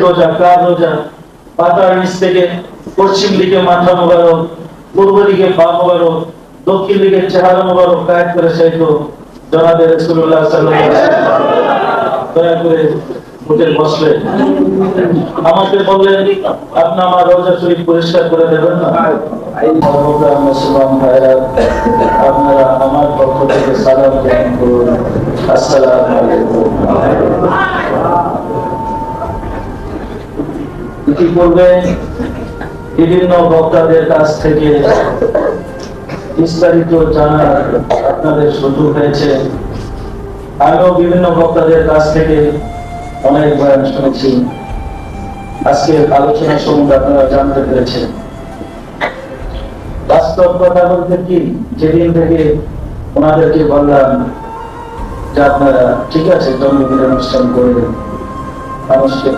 রোজা কার রোজা? পাতার নিচ থেকে পশ্চিম দিকে মাথা মোবারক, পূর্ব দিকে পা মোবারক, দক্ষিণ দিকে চেহারা মোবারক কায়েদ করে সেই তো জনাবে রাসূলুল্লাহ সাল্লাল্লাহু আলাইহি ওয়াসাল্লাম। দয়া করে উঠে বসলে আমাকে বললেন, আপনি আমার রোজা শরীফ পরিষ্কার করে দেবেন না? মুসলমান ভাইরা, আপনারা আমার পক্ষ থেকে সালাম গ্রহণ করুন। আসসালামু আলাইকুম। ইতিপূর্বে বিভিন্ন বক্তাদের কাছ থেকে বিস্তারিত জানার আপনাদের সুযোগ হয়েছে। আমিও বিভিন্ন বক্তাদের কাছ থেকে অনেক বয়ান শুনেছি। আজকে আলোচনা সম্বন্ধে আপনারা জানতে পেরেছেন। বাস্তব কথা বলতে কি, যেদিন থেকে ওনাদেরকে বললাম যে আপনারা ঠিক আছে জন্মদিনের অনুষ্ঠান করে মানুষকে